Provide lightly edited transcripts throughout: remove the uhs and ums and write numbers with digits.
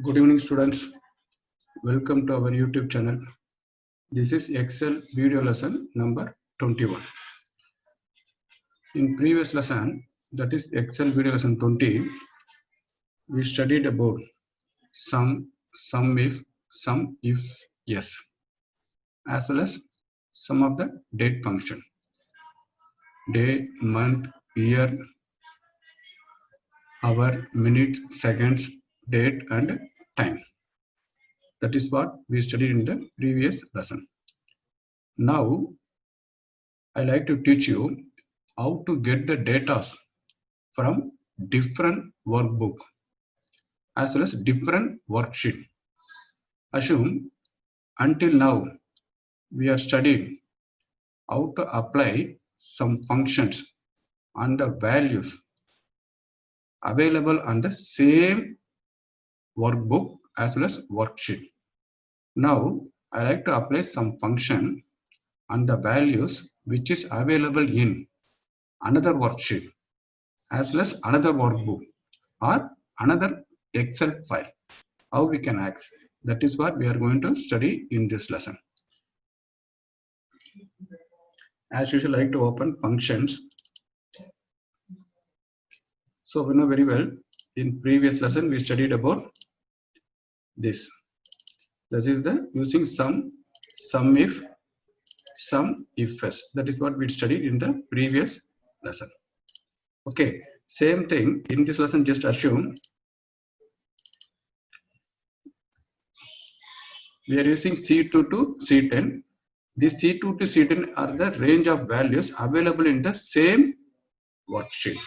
Good evening, students. Welcome to our YouTube channel. This is Excel video lesson number 21. In previous lesson, that is Excel video lesson 20, we studied about sum if, yes, as well as some of the date function. Day, month, year, hour, minutes, seconds, date, and time. That is what we studied in the previous lesson. Now, I like to teach you how to get the data from different workbook as well as different worksheet. Assume until now we are studying how to apply some functions and the values available on the same workbook as well as worksheet. Now I like to apply some function and the values which is available in another worksheet as well as another workbook or another Excel file. How we can access? That is what we are going to study in this lesson. As usual, I like to open functions. So we know very well, in previous lesson we studied about this. This is the using sum if, else. That is what we studied in the previous lesson. Okay, same thing in this lesson. Just assume we are using C2 to C10. This C2 to C10 are the range of values available in the same worksheet.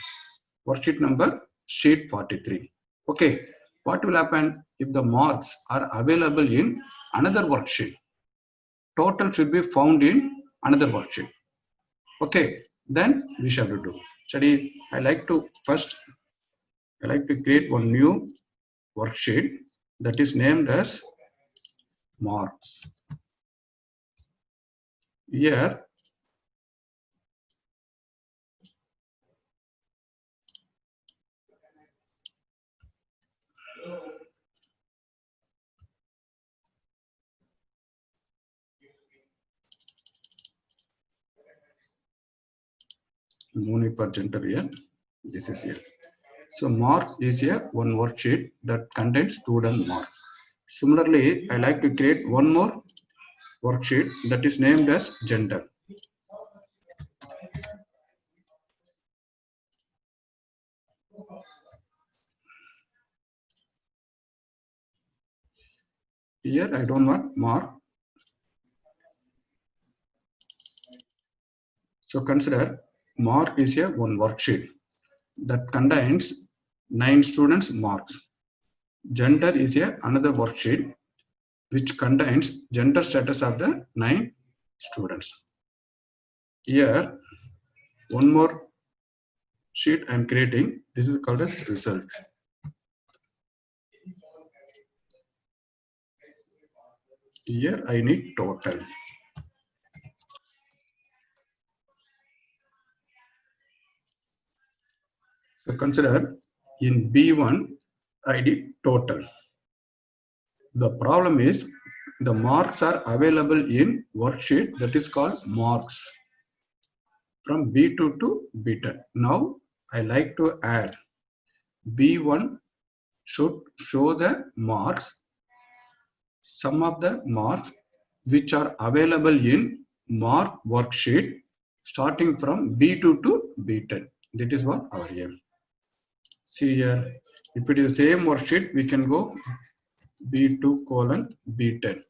Worksheet number sheet 43. Okay, what will happen if the marks are available in another worksheet? Total should be found in another worksheet. Okay, then we shall do. Study. I like to create one new worksheet that is named as marks. Here no need for gender here. This is here. So marks is here one worksheet that contains student marks. Similarly, I like to create one more worksheet that is named as gender. Here I don't want mark. So consider mark is here one worksheet that contains 9 students marks. Gender is here another worksheet which contains gender status of the 9 students. Here one more sheet I am creating. This is called as result. Here I need total. So consider in B1 I did total. The problem is the marks are available in worksheet that is called marks from B2 to B10. Now I like to add B1 should show the marks, some of the marks which are available in mark worksheet starting from B2 to B10. That is what our aim. See here, if it is the same worksheet, we can go B2 colon B10.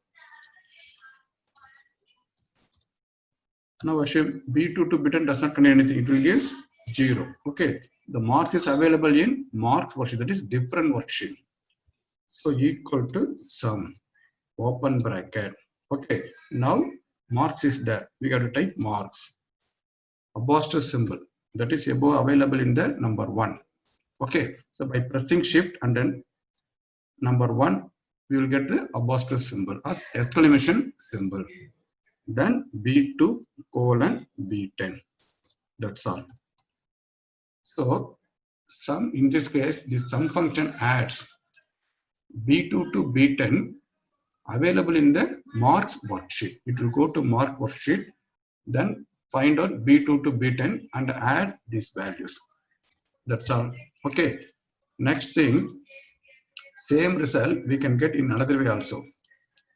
Now assume B2 to B10 does not contain anything. It will give 0. Okay. The mark is available in mark worksheet. That is different worksheet. So equal to sum. Open bracket. Okay. Now marks is there. We got to type marks. Apostrophe symbol. That is above available in the number 1. Okay. So by pressing shift and then number 1, we will get the apostrophe symbol or exclamation symbol. Then B2 colon B10. That's all. So sum, in this case, the sum function adds B2 to B10 available in the marks worksheet. It will go to mark worksheet, then find out B2 to B10 and add these values. That's all. Okay. Next thing, same result we can get in another way also.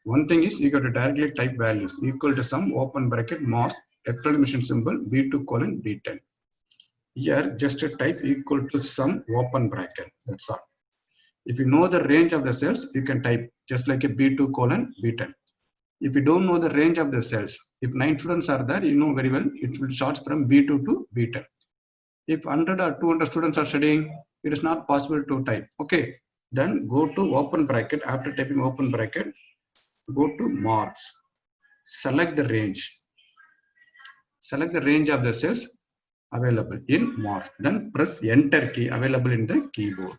One thing is you got to directly type values equal to sum open bracket marks exclamation symbol B2 colon B10. Here just a type equal to sum open bracket. That's all. If you know the range of the cells, you can type just like a B2 colon B10. If you don't know the range of the cells, if 9 students are there, you know very well, it will start from B2 to B10. If 100 or 200 students are studying, it is not possible to type. Okay, then go to open bracket. After typing open bracket, go to marks. Select the range. Select the range of the cells available in marks. Then press enter key available in the keyboard.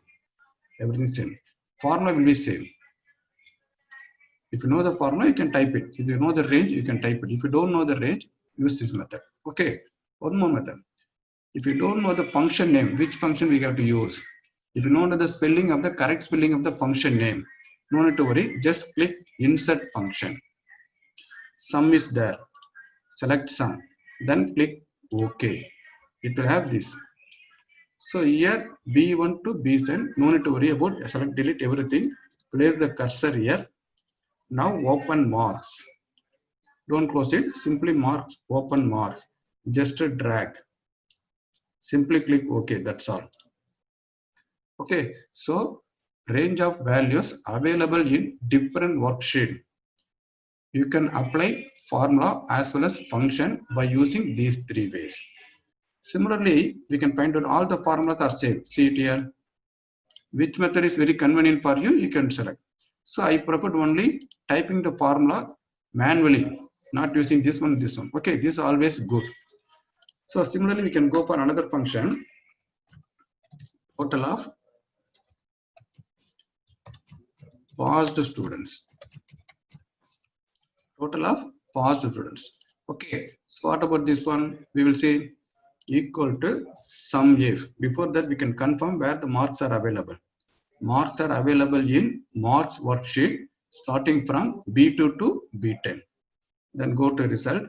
Everything same. Formula will be same. If you know the formula, you can type it. If you know the range, you can type it. If you don't know the range, use this method. Okay, one more method. If you don't know the function name, which function we have to use? If you don't know the spelling of the correct spelling of the function name, no need to worry, just click insert function. Sum is there. Select sum. Then click OK. It will have this. So here B1 to B10, no need to worry about select, delete everything. Place the cursor here. Now open marks. Don't close it. Simply marks, open marks. Just drag. Simply click OK. That's all. Okay. So range of values available in different worksheet. You can apply formula as well as function by using these three ways. Similarly, we can find out all the formulas are same. See it here. Which method is very convenient for you, you can select. So I preferred only typing the formula manually, not using this one, this one. Okay, this is always good. So similarly, we can go for another function. Total of passed students. Total of passed students. Okay, so what about this one? We will say equal to sum if. Before that, we can confirm where the marks are available. Marks are available in marks worksheet starting from B2 to B10. Then go to result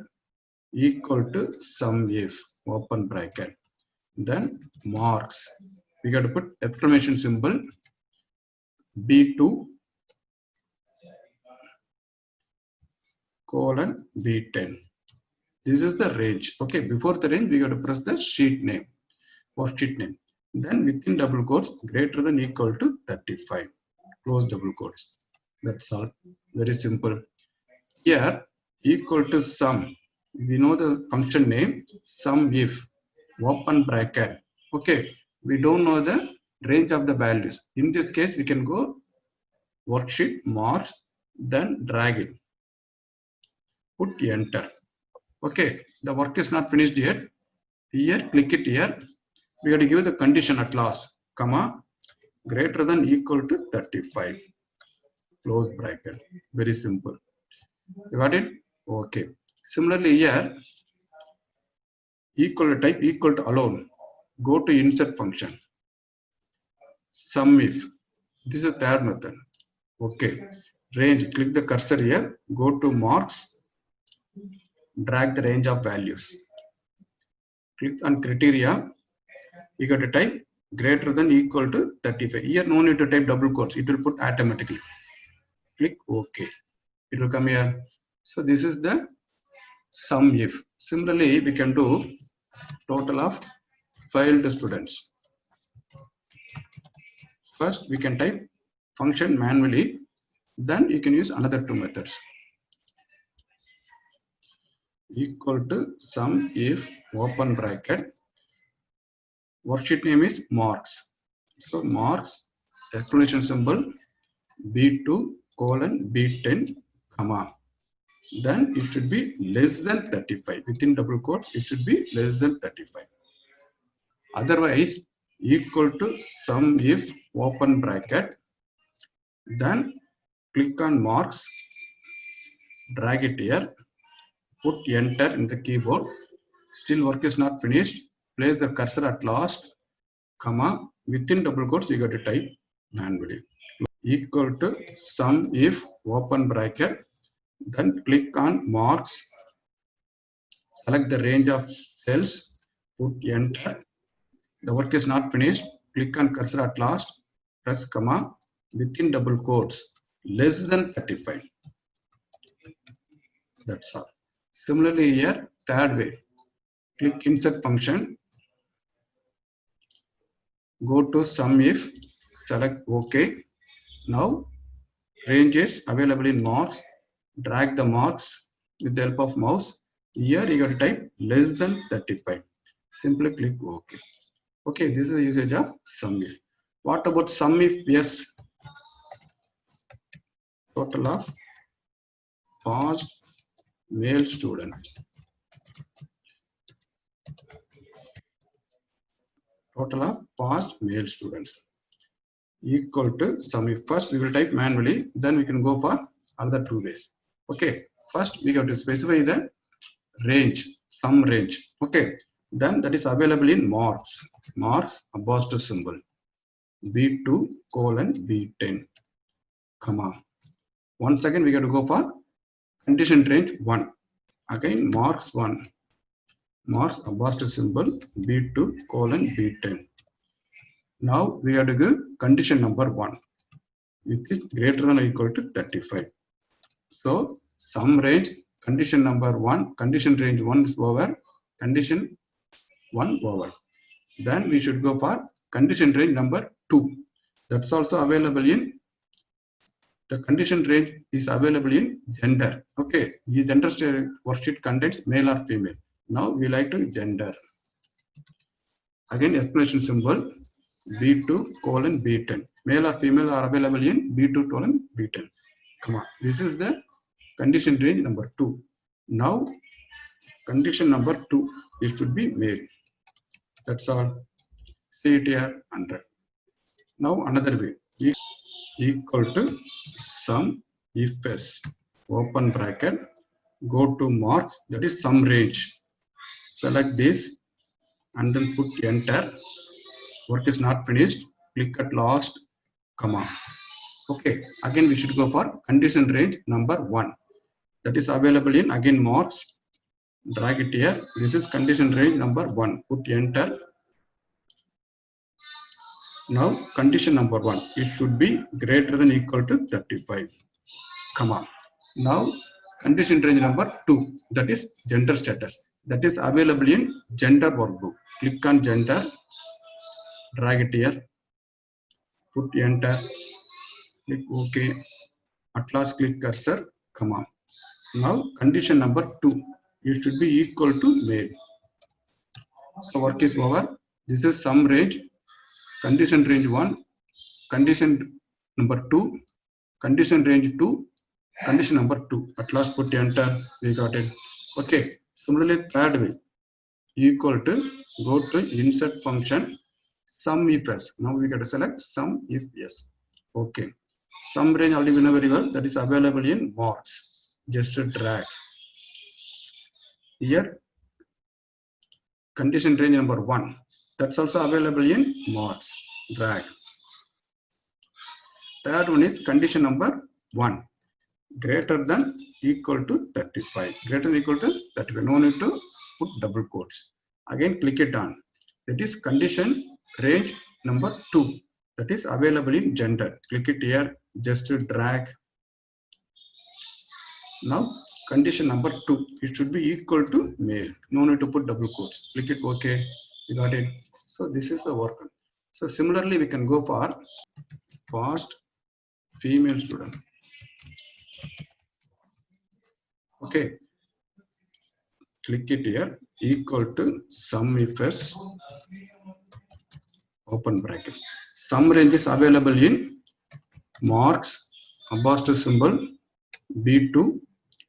equal to sum if open bracket. Then marks. We got to put exclamation symbol B2 colon B10. This is the range. Okay, before the range, we got to press the sheet name, worksheet name. Then within double quotes, greater than equal to 35. Close double quotes. That's all. Very simple. Here, equal to sum. We know the function name, sum if, open bracket. Okay, we don't know the range of the values. In this case, we can go worksheet, marks, then drag it. Put enter. Okay, the work is not finished yet. Here, click it here. We have to give the condition at last, comma, greater than equal to 35. Close bracket. Very simple. You got it? Okay. Similarly, here, equal to type equal to alone. Go to insert function. Sum if. This is the third method. Okay. Range. Click the cursor here. Go to marks. Drag the range of values. Click on criteria. You got to type greater than equal to 35. Here, no need to type double quotes. It will put automatically. Click OK. It will come here. So this is the sum if. Similarly, we can do total of failed students. First, we can type function manually. Then you can use another two methods. Equal to sum if open bracket. Worksheet name is marks. So marks exclamation symbol B2 colon B10 comma. Then it should be less than 35. Within double quotes, it should be less than 35. Otherwise, equal to sum if open bracket. Then click on marks, drag it here, put enter in the keyboard. Still work is not finished. Place the cursor at last, comma, within double quotes, you got to type manually. equal to sum if open bracket, then click on marks, select the range of cells, put enter. The work is not finished. Click on cursor at last, press comma, within double quotes, less than 35. That's all. Similarly here, third way, click insert function, go to sum if, select OK. Now range is available in marks, drag the marks with the help of mouse. Here you got to type less than 35. Simply click OK. Okay, this is the usage of sum if. What about sum if yes? Total of passed male students. Total of passed male students equal to sum if. First we will type manually, then we can go for other two ways. Okay, first we have to specify the range, sum range. Okay, then that is available in marks, marks apostrophe symbol, B2 colon B10, comma. Once again we have to go for condition range 1, again marks 1, marks apostrophe symbol, B2 colon B10. Now we have to give condition number 1, which is greater than or equal to 35. So sum range, condition number 1, condition range 1 is over, condition 1 over. Then we should go for condition range number 2. That's also available in, the condition range is available in gender. Okay, the gender worksheet contains male or female. Now we like to gender. Again explanation symbol, B2 colon B10. Male or female are available in B2 colon B10. Come on. This is the condition range number 2. Now condition number 2, it should be male. That's all. See it here 100. Now another way, equal to sum if s, open bracket, go to marks, that is sum range. Select this and then put enter. Work is not finished. Click at last, comma. Okay, again we should go for condition range number 1. That is available in, again marks, drag it here. This is condition range number 1. Put enter. Now condition number 1, it should be greater than or equal to 35, comma. Now condition range number 2, that is gender status, that is available in gender workbook. Click on gender, drag it here, put enter, click OK. At last click cursor, comma. Now condition number 2, it should be equal to male. So work is over. This is sum range, condition range 1, condition number 2, condition range 2, condition number 2. At last put enter, we got it. Okay, similarly third way, equal to, go to insert function, sum if s. Now we got to select sum if yes. Okay, sum range already we know very well, that is available in marks. Just drag here, condition range number 1, that's also available in marks. Drag. Third one is condition number 1, greater than equal to 35. Greater than equal to 35. No need to put double quotes. Again click it on. That is condition range number 2. That is available in gender. Click it here. Just drag. Now condition number 2. It should be equal to male. No need to put double quotes. Click it OK. You got it. So this is the work. So similarly we can go for passed female student. Okay, click it here, equal to sum if s, open bracket. Sum range is available in marks, apostrophe symbol, B2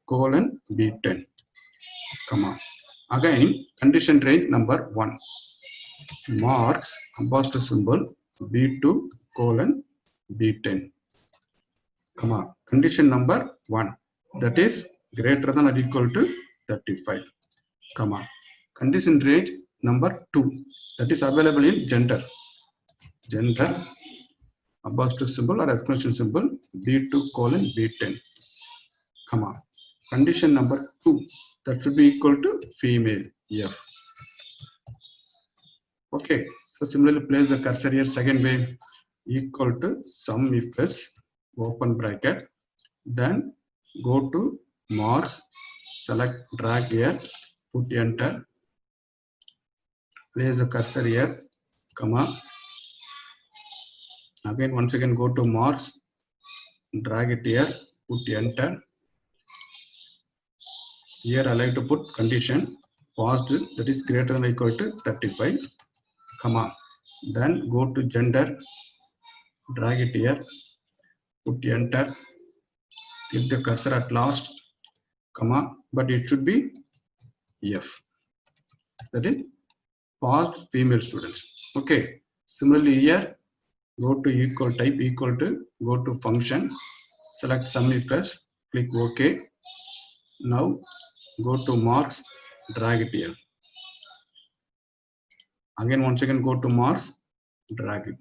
colon B10, comma. Again condition range number 1, marks, apostrophe symbol, B2 colon B10, comma. Condition number 1, that is greater than or equal to 35, comma. Condition range number 2, that is available in gender. Gender, apostrophe symbol or exclamation symbol, B2 colon B10, comma. Condition number 2, that should be equal to female, F. Okay, so similarly place the cursor here second way, equal to sum if s, open bracket, then go to marks, select, drag here, put enter, place the cursor here, comma, again once again go to marks, drag it here, put enter. Here I like to put condition positive, that is greater than or equal to 35, comma, then go to gender, drag it here, put enter, keep the cursor at last, comma, but it should be F, that is past female students. Okay, similarly here go to equal type, equal to, go to function, select sum if s, click OK. Now go to marks, drag it here, again once again go to marks, drag it.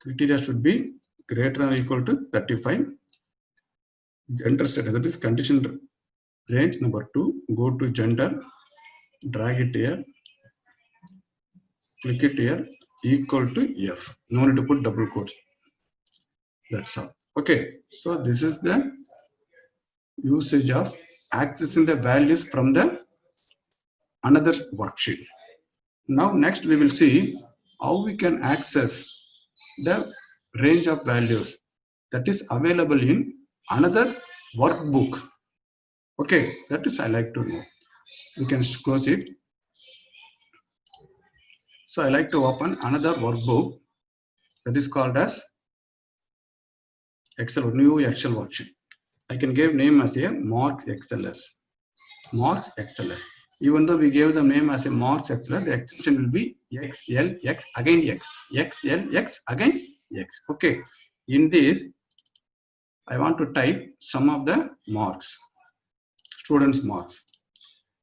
Criteria should be greater than or equal to 35. Gender status, that is condition range number 2, go to gender, drag it here, click it here, equal to F. No need to put double quotes. That's all. Okay, so this is the usage of accessing the values from the another worksheet. Now next we will see how we can access the range of values that is available in another workbook. Okay, that is I like to know. We can close it. So I like to open another workbook that is called as Excel, new Excel worksheet. I can give name as a Marks XLS. Marks XLS. Even though we gave the name as a Marks XLS, the extension will be XLX again X, XLX again X. Okay. In this, I want to type some of the marks, students' marks.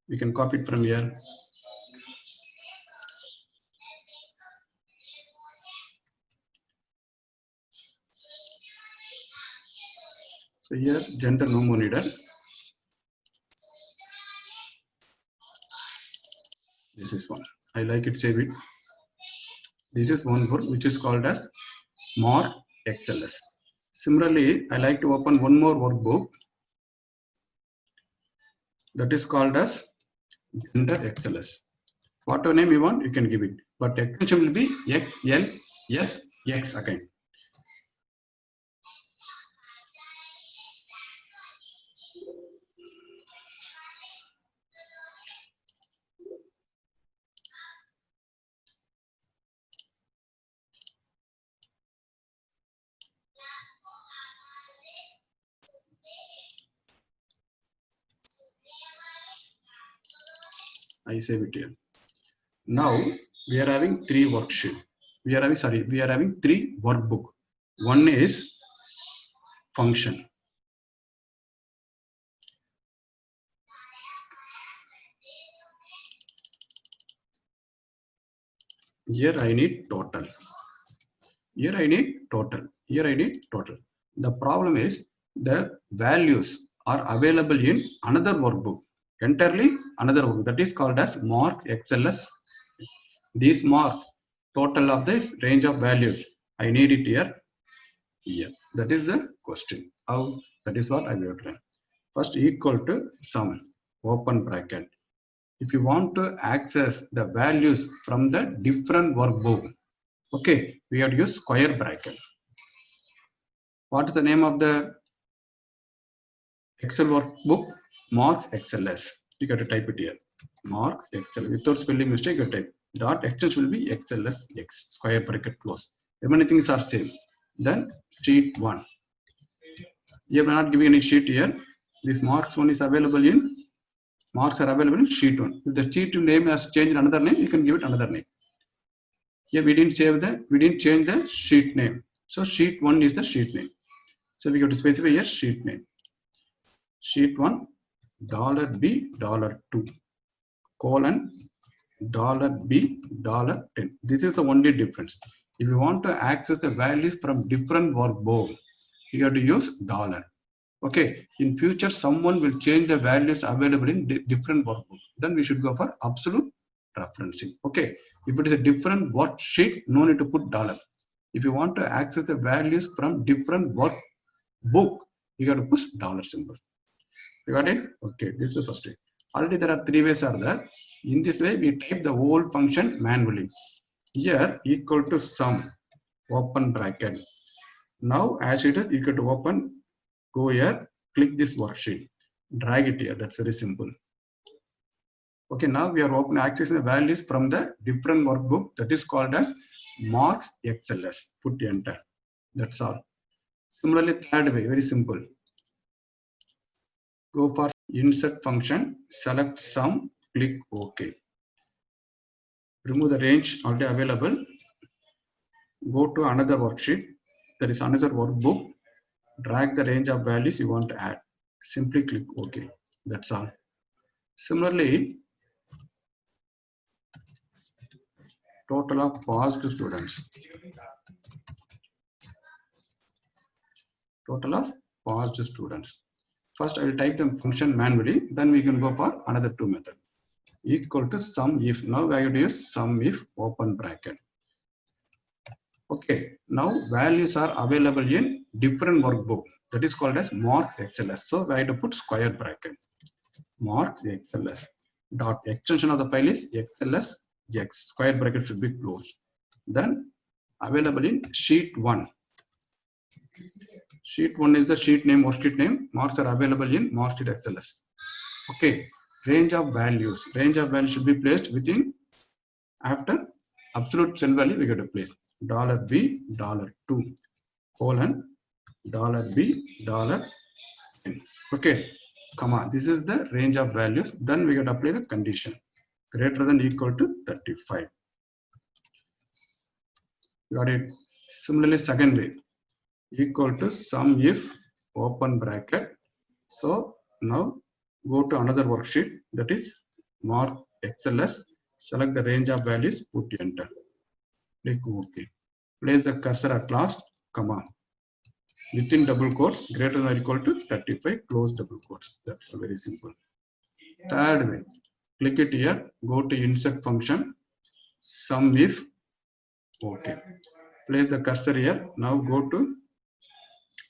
We can copy it from here. So here, gender no more needed. This is one. I like it, save it. This is one book which is called as Mark XLS. Similarly, I like to open one more workbook that is called as Gender XLS. Whatever name you want, you can give it. But extension will be XLSX again. I save it here. Now we are having 3 worksheet. We are having 3 workbook. One is function. Here I need total. Here I need total. Here I need total. The problem is the values are available in another workbook. Entirely another workbook that is called as Mark XLS. This mark total of this range of values, I need it here. Here. That is the question. How? That is what I will try. First equal to sum, open bracket. If you want to access the values from the different workbook, okay, we have to use square bracket. What is the name of the Excel workbook? Marks XLS. You got to type it here. Marks XL. Without spelling mistake, you type. Dot extension will be XLSX. Square bracket close. Many things are same. Then sheet 1. Here we are not giving any sheet here. This marks one is available in. Marks are available in sheet 1. If the sheet name has changed another name, you can give it another name. Here we didn't change the sheet name. So sheet 1 is the sheet name. So we got to specify here sheet name. Sheet 1 $B $2 colon $B $10. This is the only difference. If you want to access the values from different workbook, you have to use $. Okay, in future someone will change the values available in different workbook. Then we should go for absolute referencing. Okay, if it is a different worksheet, no need to put $. If you want to access the values from different workbook, you have to push $ symbol. You got it? Okay, this is the first way. Already there are 3 ways are there. In this way, we type the whole function manually. Here equal to sum, open bracket. Now as it is equal to open, go here, click this worksheet, drag it here. That's very simple. Okay, now we are open accessing the values from the different workbook, that is called as marks XLS. Put enter. That's all. Similarly, third way, very simple. Go for insert function, select sum, click OK. Remove the range already available. Go to another worksheet. There is another workbook. Drag the range of values you want to add. Simply click OK. That's all. Similarly, total of paused students. Total of paused students. First, I will type the function manually. Then we can go for another 2 method. Equal to sum if. Now I will use sum if open bracket. Okay. Now values are available in different workbook. That is called as marks XLS. So I have to put square bracket. Marks XLS. Dot extension of the file is XLS X. Square bracket should be closed. Then available in sheet 1. Sheet 1 is the sheet name, worksheet name. Marks are available in marksheet XLS. Okay. Range of values. Range of values should be placed within, after absolute cell value we get to place $B, $2, colon, $B, $10. Okay. Comma. This is the range of values. Then we get to apply the condition. Greater than equal to 35. Got it? Similarly, second way. Equal to sum if open bracket. So now go to another worksheet, that is mark XLS. Select the range of values, put enter. Click OK. Place the cursor at last, comma. Within double quotes, greater than or equal to 35, close double quotes. That's very simple. Third way. Click it here, go to insert function, sum if, OK. Place the cursor here. Now go to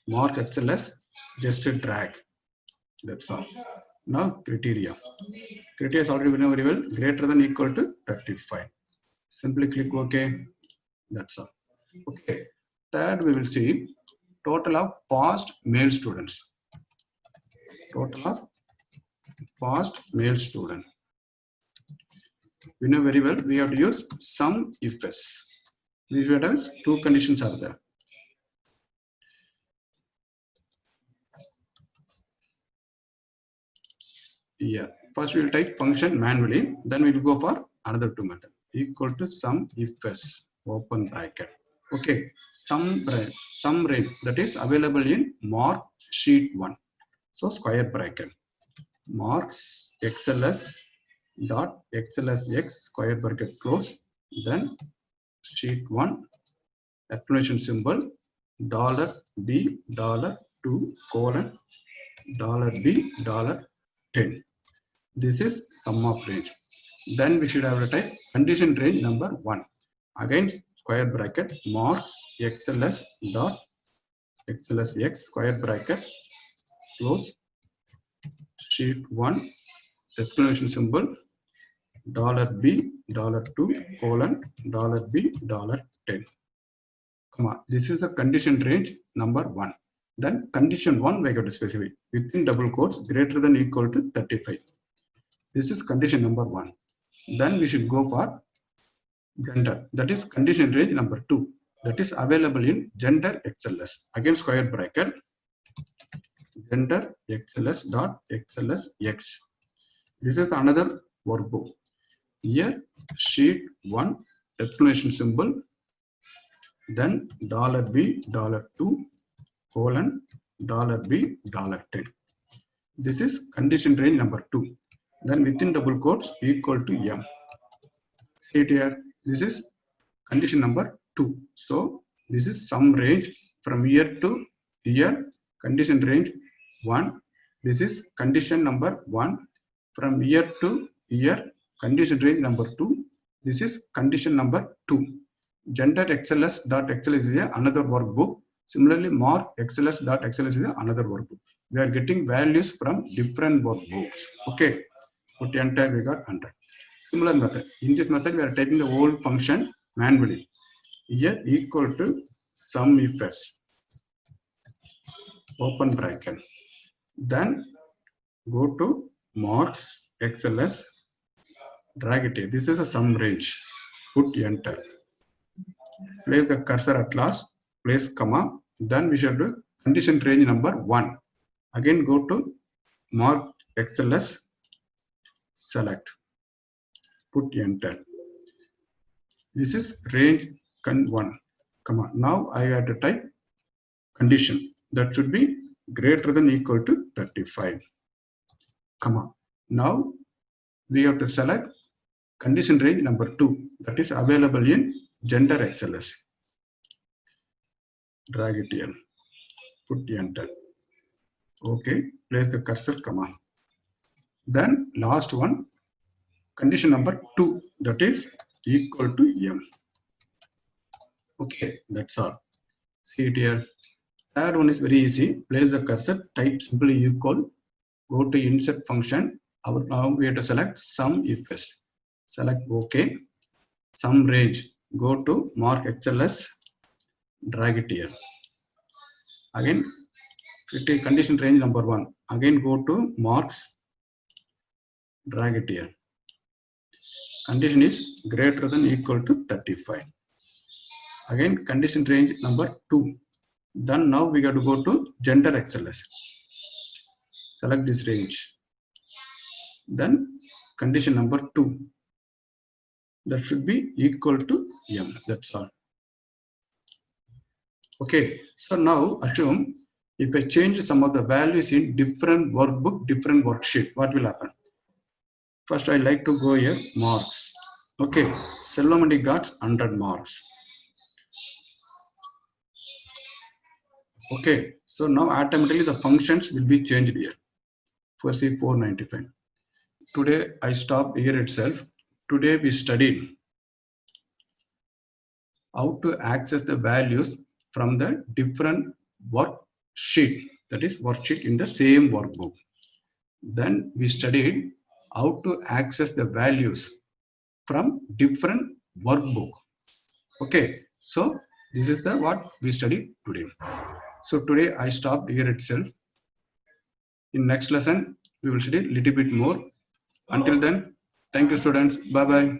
mark XLS, just drag. That's all. Now criteria. Criteria is already known very well. Greater than equal to 35. Simply click OK. That's all. Okay. Third, we will see total of past male students. Total of past male student. We know very well. We have to use sum if else. We should have 2 conditions are there. Yeah. First we will type function manually. Then we will go for another 2 method. Equal to sum if else, open bracket. Okay. Sum range that is available in mark sheet 1. So square bracket. Marks XLS dot XLSX square bracket close. Then sheet 1 exclamation symbol $B, $2, colon, $B, $10. This is sum of range. Then we should have to type condition range number 1. Again square bracket marks XLS dot XLSX square bracket close, sheet 1 exclamation symbol $B, $2, colon, $B, $10. This is the condition range number 1. Then condition 1 we got to specify within double quotes greater than equal to 35. This is condition number 1. Then we should go for gender. That is condition range number 2. That is available in gender XLS. Again square bracket gender XLS dot XLSX. This is another workbook. Here sheet 1 exclamation symbol, then $B, $2, colon, $B, $10. This is condition range number 2. Then within double quotes equal to M. See it here. This is condition number 2. So this is sum range from year to year, condition range 1. This is condition number 1 from year to year, condition range number 2. This is condition number 2. Gender XLS.XLS is another workbook. Similarly, mark XLS.XLS is another workbook. We are getting values from different workbooks. Okay, put enter, we got 100. Similar method. In this method, we are taking the whole function manually. Here equal to sum if s, open bracket. Then go to marks XLS, drag it here. This is a sum range. Put enter. Place the cursor at last, place comma. Then we shall do condition range number 1. Again go to mark XLS, select, put enter. This is range 1, comma. Now I have to type condition that should be greater than equal to 35, comma. Now we have to select condition range number 2 that is available in gender XLS. Drag it here, put enter. Okay, place the cursor, comma. Then last one, condition number 2 that is equal to m. Okay, that's all. See it here. Third one is very easy. Place the cursor, type simply equal, go to insert function. Now we have to select sum if s. Select OK. Sum range, go to mark XLS, drag it here. Again, condition range number 1. Again go to marks, drag it here. Condition is greater than equal to 35. Again condition range number 2. Then now we got to go to gender XLS. Select this range. Then condition number 2. That should be equal to m. That's all. Okay. So now assume if I change some of the values in different workbook, different worksheet, what will happen? First, I like to go here, marks. Okay, Selvam got 100 marks. Okay, so now automatically the functions will be changed here. For say 495. Today I stopped here itself. Today we studied how to access the values from the different worksheet, that is worksheet in the same workbook. Then we studied how to access the values from different workbook. Okay, so this is the what we studied today. So today I stopped here itself. In next lesson we will study a little bit more. Until then, thank you students. Bye bye.